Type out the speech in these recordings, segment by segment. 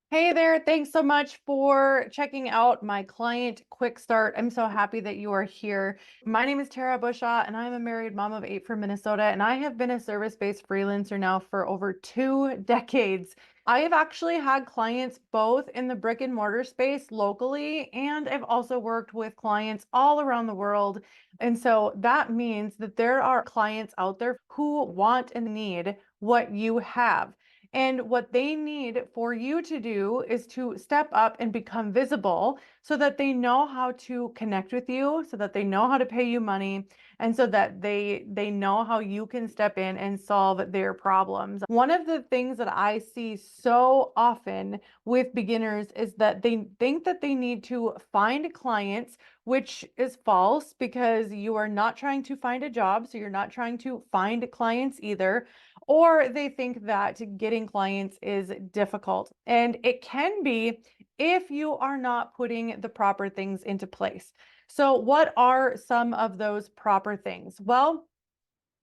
Hey there, thanks so much for checking out my client quick start. I'm so happy that you are here. My name is Tara Bushaw, and I'm a married mom of 8 from Minnesota, and I have been a service-based freelancer now for over 2 decades. I have actually had clients both in the brick and mortar space locally, and I've also worked with clients all around the world. And so that means that there are clients out there who want and need what you have. And what they need for you to do is to step up and become visible so that they know how to connect with you, so that they know how to pay you money, and so that they know how you can step in and solve their problems. One of the things that I see so often with beginners is that they think that they need to find clients, which is false because you are not trying to find a job, so you're not trying to find clients either, or they think that getting clients is difficult. And it can be if you are not putting the proper things into place. So, what are some of those proper things? Well,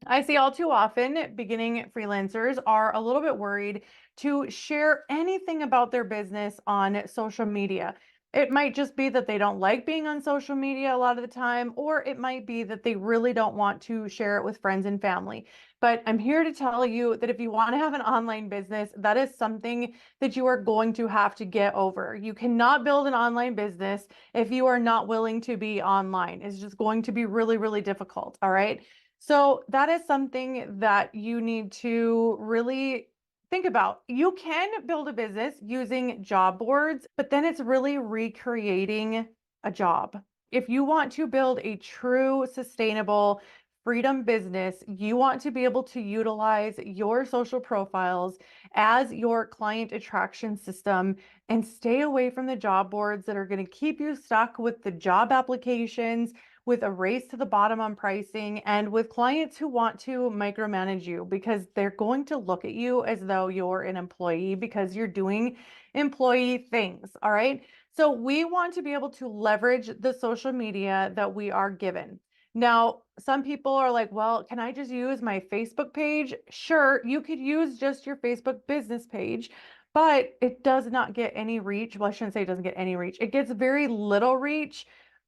I see all too often beginning freelancers are a little bit worried to share anything about their business on social media. It might just be that they don't like being on social media a lot of the time, or it might be that they really don't want to share it with friends and family. But I'm here to tell you that if you want to have an online business, that is something that you are going to have to get over. You cannot build an online business if you are not willing to be online. It's just going to be really, really difficult. All right. So that is something that you need to really think about. You can build a business using job boards, but then it's really recreating a job. If you want to build a true sustainable freedom business, you want to be able to utilize your social profiles as your client attraction system and stay away from the job boards that are going to keep you stuck with the job applications, with a race to the bottom on pricing, and with clients who want to micromanage you because they're going to look at you as though you're an employee because you're doing employee things. All right. So we want to be able to leverage the social media that we are given. Now, some people are like, well, can I just use my Facebook page? Sure, you could use just your Facebook business page, but it does not get any reach. Well, I shouldn't say it doesn't get any reach. It gets very little reach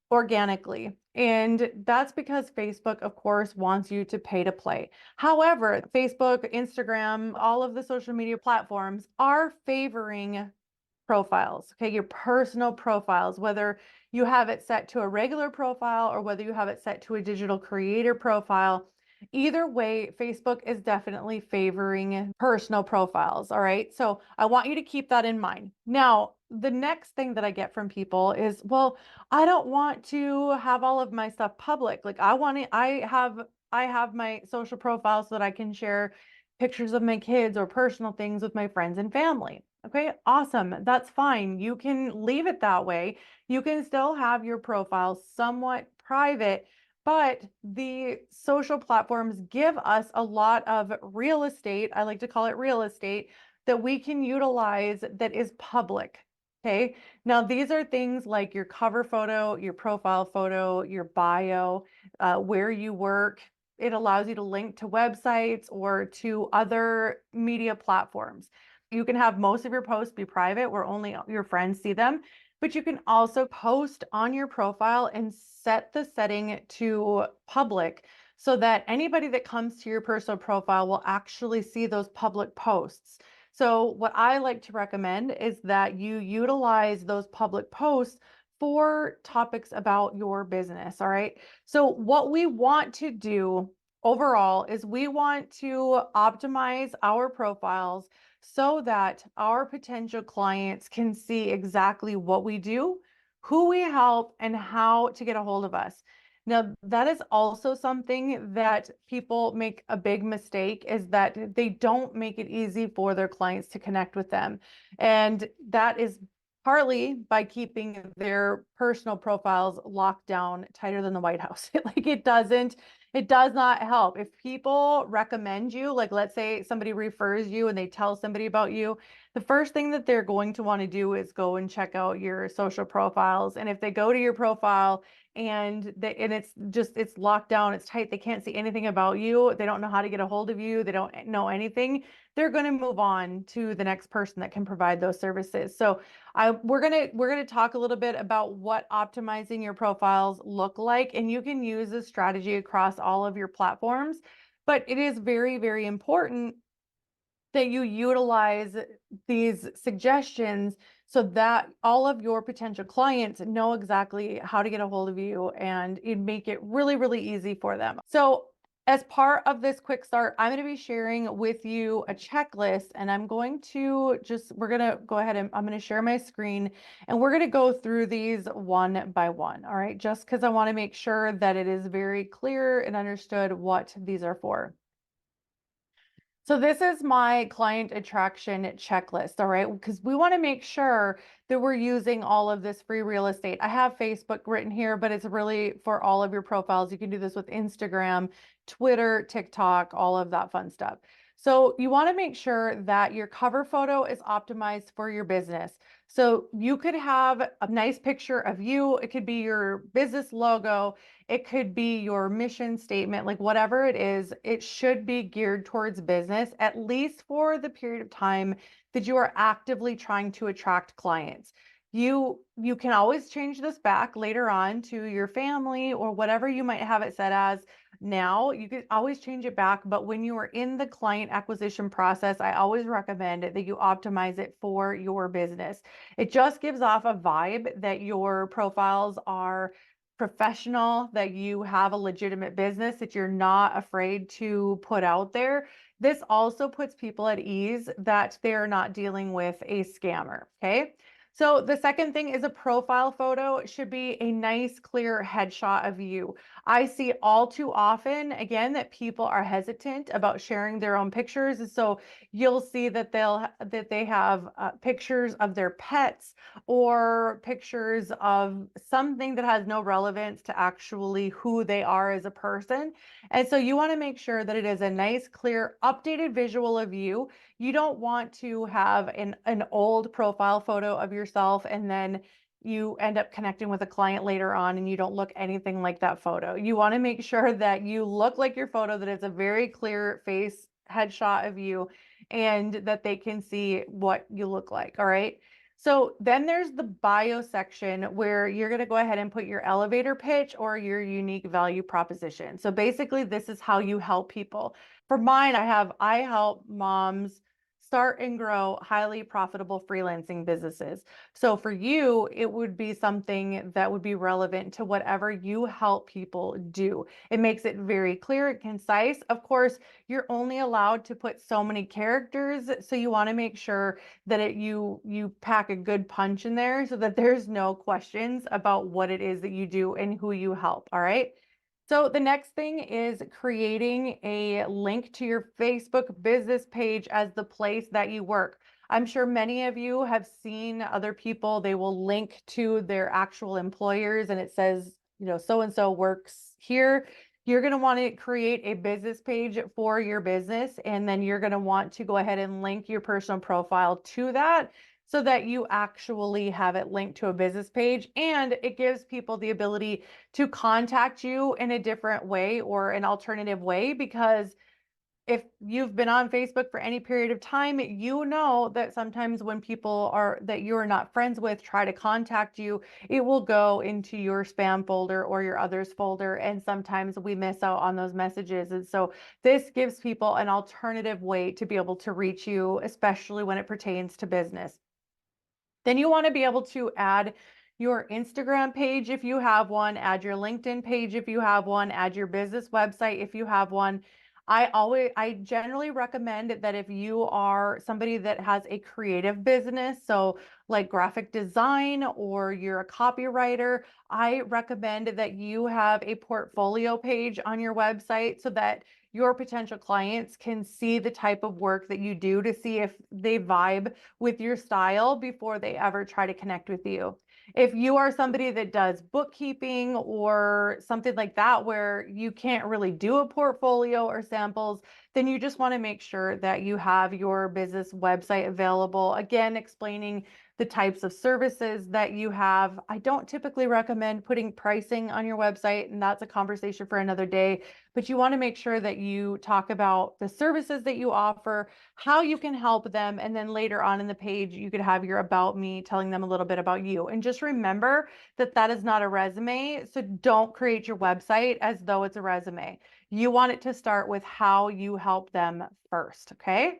organically. And that's because Facebook, of course, wants you to pay to play. However, Facebook, Instagram, all of the social media platforms are favoring profiles, okay? Your personal profiles, whether you have it set to a regular profile or whether you have it set to a digital creator profile. Either way, Facebook is definitely favoring personal profiles, all right? So I want you to keep that in mind. Now, the next thing that I get from people is, well, I don't want to have all of my stuff public. Like I have my social profile so that I can share pictures of my kids or personal things with my friends and family. Okay, awesome. That's fine. You can leave it that way. You can still have your profile somewhat private, but the social platforms give us a lot of real estate. I like to call it real estate that we can utilize that is public. Okay. Now, these are things like your cover photo, your profile photo, your bio, where you work. It allows you to link to websites or to other media platforms. You can have most of your posts be private where only your friends see them, but you can also post on your profile and set the setting to public so that anybody that comes to your personal profile will actually see those public posts. So what I like to recommend is that you utilize those public posts for topics about your business. All right. So what we want to do overall is we want to optimize our profiles so that our potential clients can see exactly what we do, who we help, and how to get a hold of us. Now, that is also something that people make a big mistake is that they don't make it easy for their clients to connect with them. And that is partly by keeping their personal profiles locked down tighter than the White House. Like it does not help. If people recommend you, like let's say somebody refers you and they tell somebody about you, the first thing that they're going to want to do is go and check out your social profiles. And if they go to your profile and it's locked down, it's tight, they can't see anything about you, they don't know how to get a hold of you, they don't know anything, they're going to move on to the next person that can provide those services. So we're gonna talk a little bit about what optimizing your profiles look like, and you can use this strategy across all of your platforms. But it is very, very important that you utilize these suggestions so that all of your potential clients know exactly how to get a hold of you, and you make it really, really easy for them. So as part of this quick start, I'm going to be sharing with you a checklist, and we're going to go ahead and I'm going to share my screen, and we're going to go through these one by one. All right. Just because I want to make sure that it is very clear and understood what these are for. So this is my client attraction checklist, all right? Because we want to make sure that we're using all of this free real estate. I have Facebook written here, but it's really for all of your profiles. You can do this with Instagram, Twitter, TikTok, all of that fun stuff. So you want to make sure that your cover photo is optimized for your business. So you could have a nice picture of you. It could be your business logo. It could be your mission statement, like whatever it is, it should be geared towards business, at least for the period of time that you are actively trying to attract clients. You can always change this back later on to your family or whatever you might have it set as now. You can always change it back, but when you are in the client acquisition process, I always recommend that you optimize it for your business. It just gives off a vibe that your profiles are professional, that you have a legitimate business, that you're not afraid to put out there. This also puts people at ease that they're not dealing with a scammer. Okay. So the second thing is a profile photo. It should be a nice, clear headshot of you. I see all too often, again, that people are hesitant about sharing their own pictures. And so you'll see that they have pictures of their pets or pictures of something that has no relevance to actually who they are as a person. And so you want to make sure that it is a nice, clear, updated visual of you. You don't want to have an old profile photo of yourself and then you end up connecting with a client later on and you don't look anything like that photo. You want to make sure that you look like your photo, that it's a very clear face headshot of you, and that they can see what you look like. All right. So then there's the bio section where you're going to go ahead and put your elevator pitch or your unique value proposition. So basically, this is how you help people. For mine, I help moms start and grow highly profitable freelancing businesses. So for you, it would be something that would be relevant to whatever you help people do. It makes it very clear and concise. Of course, you're only allowed to put so many characters, so you want to make sure that you pack a good punch in there so that there's no questions about what it is that you do and who you help. All right. So the next thing is creating a link to your Facebook business page as the place that you work. I'm sure many of you have seen other people, they will link to their actual employers and it says, so and so works here. You're going to want to create a business page for your business, and then you're going to want to go ahead and link your personal profile to that so that you actually have it linked to a business page, and it gives people the ability to contact you in a different way or an alternative way. Because if you've been on Facebook for any period of time, you know that sometimes when people that you're not friends with try to contact you, it will go into your spam folder or your others folder. And sometimes we miss out on those messages. And so this gives people an alternative way to be able to reach you, especially when it pertains to business. Then you want to be able to add your Instagram page if you have one, add your LinkedIn page if you have one, add your business website if you have one. I generally recommend that if you are somebody that has a creative business, so like graphic design or you're a copywriter, I recommend that you have a portfolio page on your website so that your potential clients can see the type of work that you do to see if they vibe with your style before they ever try to connect with you. If you are somebody that does bookkeeping or something like that, where you can't really do a portfolio or samples, then you just want to make sure that you have your business website available. Again, explaining the types of services that you have. I don't typically recommend putting pricing on your website, and that's a conversation for another day, but you want to make sure that you talk about the services that you offer, how you can help them, and then later on in the page, you could have your about me telling them a little bit about you. And just remember that that is not a resume, so don't create your website as though it's a resume. You want it to start with how you help them first, okay?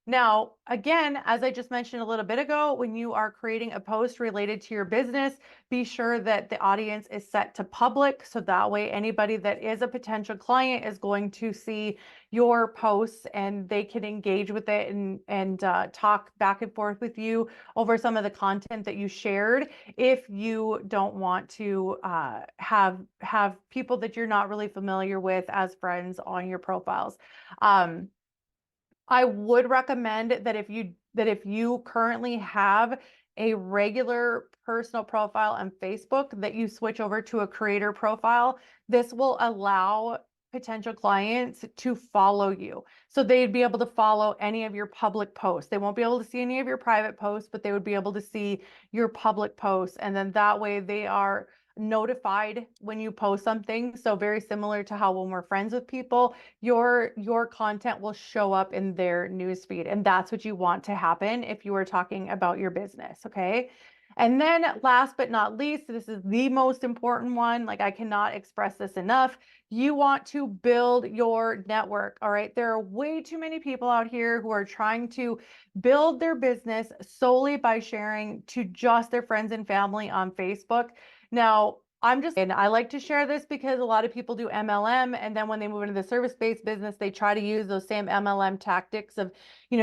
Now, again, as I just mentioned a little bit ago, when you are creating a post related to your business, be sure that the audience is set to public. So that way, anybody that is a potential client is going to see your posts and they can engage with it and talk back and forth with you over some of the content that you shared. If you don't want to have people that you're not really familiar with as friends on your profiles. I would recommend that if you currently have a regular personal profile on Facebook, that you switch over to a creator profile. This will allow potential clients to follow you. So they'd be able to follow any of your public posts. They won't be able to see any of your private posts, but they would be able to see your public posts. And then that way they are notified when you post something. So very similar to how when we're friends with people, your content will show up in their newsfeed. And that's what you want to happen if you are talking about your business. Okay. And then last but not least, this is the most important one. Like I cannot express this enough. You want to build your network. All right. There are way too many people out here who are trying to build their business solely by sharing to just their friends and family on Facebook. Now, and I like to share this because a lot of people do MLM, and then when they move into the service-based business, they try to use those same MLM tactics of,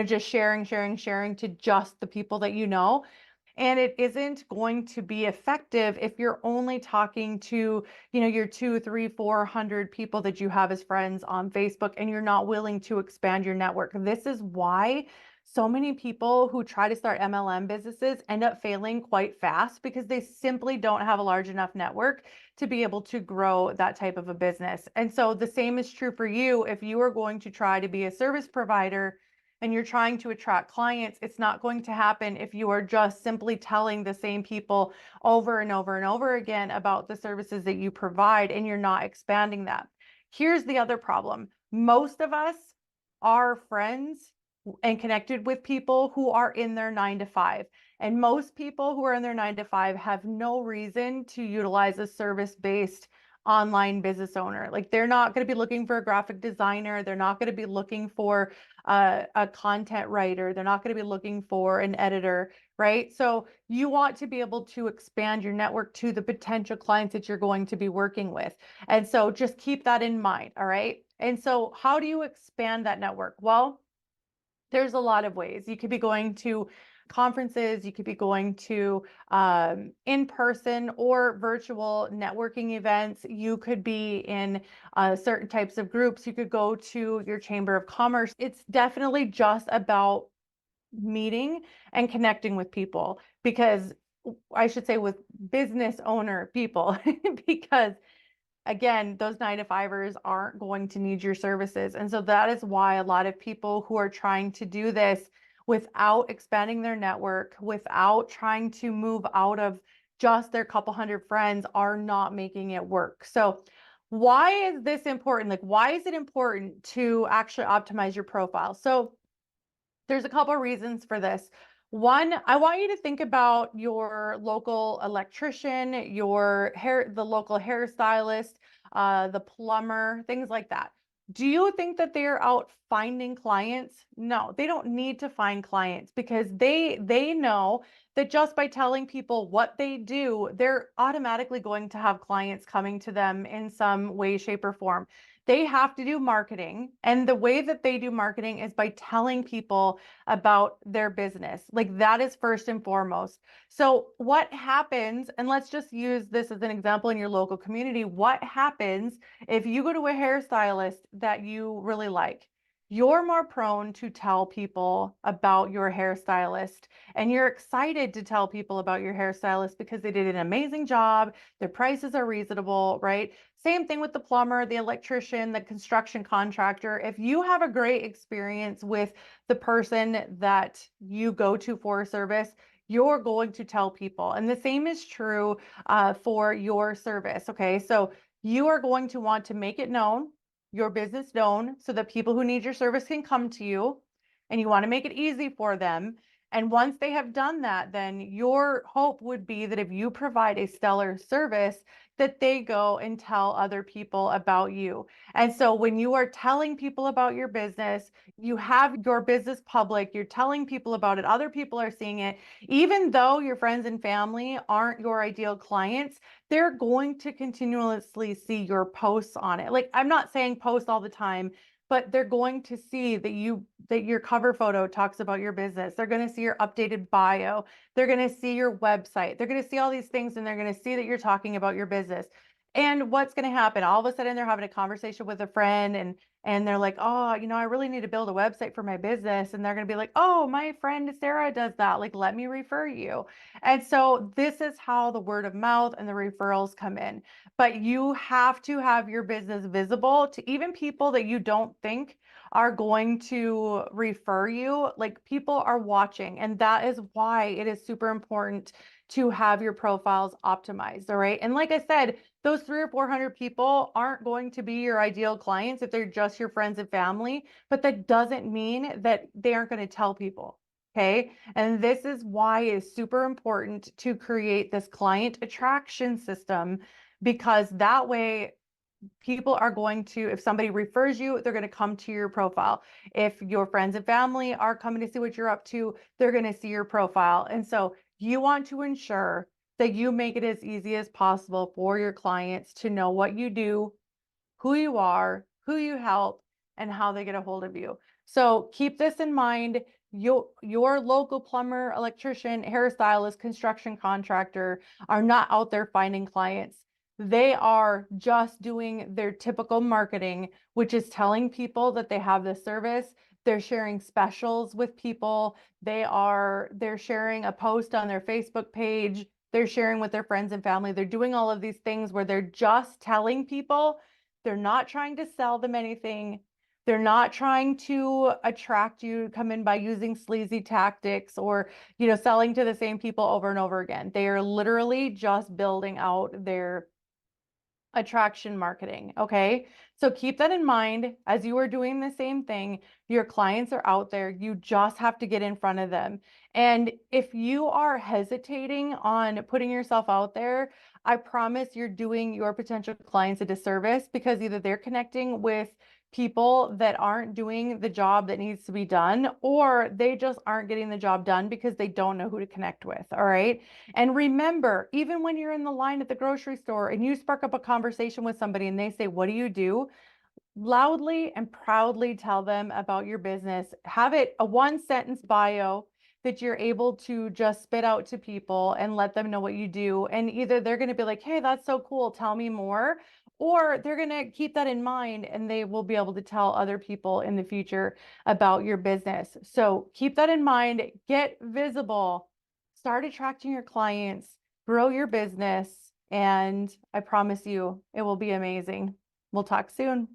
just sharing to just the people that you know. And it isn't going to be effective if you're only talking to, your 2, 3, 400 people that you have as friends on Facebook, and you're not willing to expand your network. This is why so many people who try to start MLM businesses end up failing quite fast, because they simply don't have a large enough network to be able to grow that type of a business. And so the same is true for you. If you are going to try to be a service provider and you're trying to attract clients, it's not going to happen if you are just simply telling the same people over and over and over again about the services that you provide, and you're not expanding that. Here's the other problem. Most of us are friends and connected with people who are in their 9 to 5. And most people who are in their 9 to 5 have no reason to utilize a service-based online business owner. Like they're not going to be looking for a graphic designer. They're not going to be looking for a content writer. They're not going to be looking for an editor, right? So you want to be able to expand your network to the potential clients that you're going to be working with. And so just keep that in mind. All right. And so how do you expand that network? Well, there's a lot of ways. You could be going to conferences, you could be going to in-person or virtual networking events. You could be in certain types of groups. You could go to your chamber of commerce. It's definitely just about meeting and connecting with people, because I should say with business owner people, because again, those 9 to 5ers aren't going to need your services. And so that is why a lot of people who are trying to do this without expanding their network, without trying to move out of just their couple hundred friends, are not making it work. So why is this important? Like, why is it important to actually optimize your profile? So there's a couple of reasons for this. One, I want you to think about your local electrician, the local hairstylist, the plumber, things like that. Do you think that they're out finding clients? No, they don't need to find clients, because they know that just by telling people what they do, they're automatically going to have clients coming to them in some way, shape, or form. They have to do marketing. And the way that they do marketing is by telling people about their business. Like that is first and foremost. So what happens, and let's just use this as an example in your local community, what happens if you go to a hairstylist that you really like? you're more prone to tell people about your hairstylist, and you're excited to tell people about your hairstylist because they did an amazing job, their prices are reasonable, right? Same thing with the plumber, the electrician, the construction contractor. If you have a great experience with the person that you go to for a service, you're going to tell people. And the same is true for your service. Okay, so you are going to want to make it known, your business known, so that people who need your service can come to you, and you want to make it easy for them. And once they have done that, then your hope would be that if you provide a stellar service, that they go and tell other people about you. And so when you are telling people about your business, you have your business public, you're telling people about it, other people are seeing it, even though your friends and family aren't your ideal clients, they're going to continuously see your posts on it. Like, I'm not saying post all the time, but they're going to see that your cover photo talks about your business. They're going to see your updated bio. They're going to see your website. They're going to see all these things, and they're going to see that you're talking about your business. And what's going to happen? All of a sudden they're having a conversation with a friend, and they're like, "Oh, I really need to build a website for my business." And they're going to be like, "Oh, my friend Sarah does that. Like, let me refer you." And so this is how the word of mouth and the referrals come in. But you have to have your business visible to even people that you don't think are going to refer you. Like, people are watching, and that is why it is super important to have your profiles optimized. All right. And like I said, those 300 or 400 people aren't going to be your ideal clients if they're just your friends and family, but that doesn't mean that they aren't going to tell people. Okay. And this is why it's super important to create this client attraction system, because that way people are going to, if somebody refers you, they're going to come to your profile. If your friends and family are coming to see what you're up to, they're going to see your profile. And so you want to ensure that you make it as easy as possible for your clients to know what you do, who you are, who you help, and how they get a hold of you. So keep this in mind. Your local plumber, electrician, hairstylist, construction contractor are not out there finding clients. They are just doing their typical marketing, which is telling people that they have this service. They're sharing specials with people. They're sharing a post on their Facebook page. They're sharing with their friends and family. They're doing all of these things where they're just telling people. They're not trying to sell them anything. They're not trying to attract you to come in by using sleazy tactics or, selling to the same people over and over again. They are literally just building out their attraction marketing. Okay. So keep that in mind as you are doing the same thing. Your clients are out there. You just have to get in front of them. And if you are hesitating on putting yourself out there, I promise you're doing your potential clients a disservice, because either they're connecting with people that aren't doing the job that needs to be done, or they just aren't getting the job done because they don't know who to connect with. All right. And remember, even when you're in the line at the grocery store and you spark up a conversation with somebody and they say, "What do you do?" loudly and proudly tell them about your business. Have it a one sentence bio that you're able to just spit out to people and let them know what you do. And either they're going to be like, "Hey, that's so cool, tell me more," or they're going to keep that in mind and they will be able to tell other people in the future about your business. So keep that in mind, get visible, start attracting your clients, grow your business, and I promise you it will be amazing. We'll talk soon.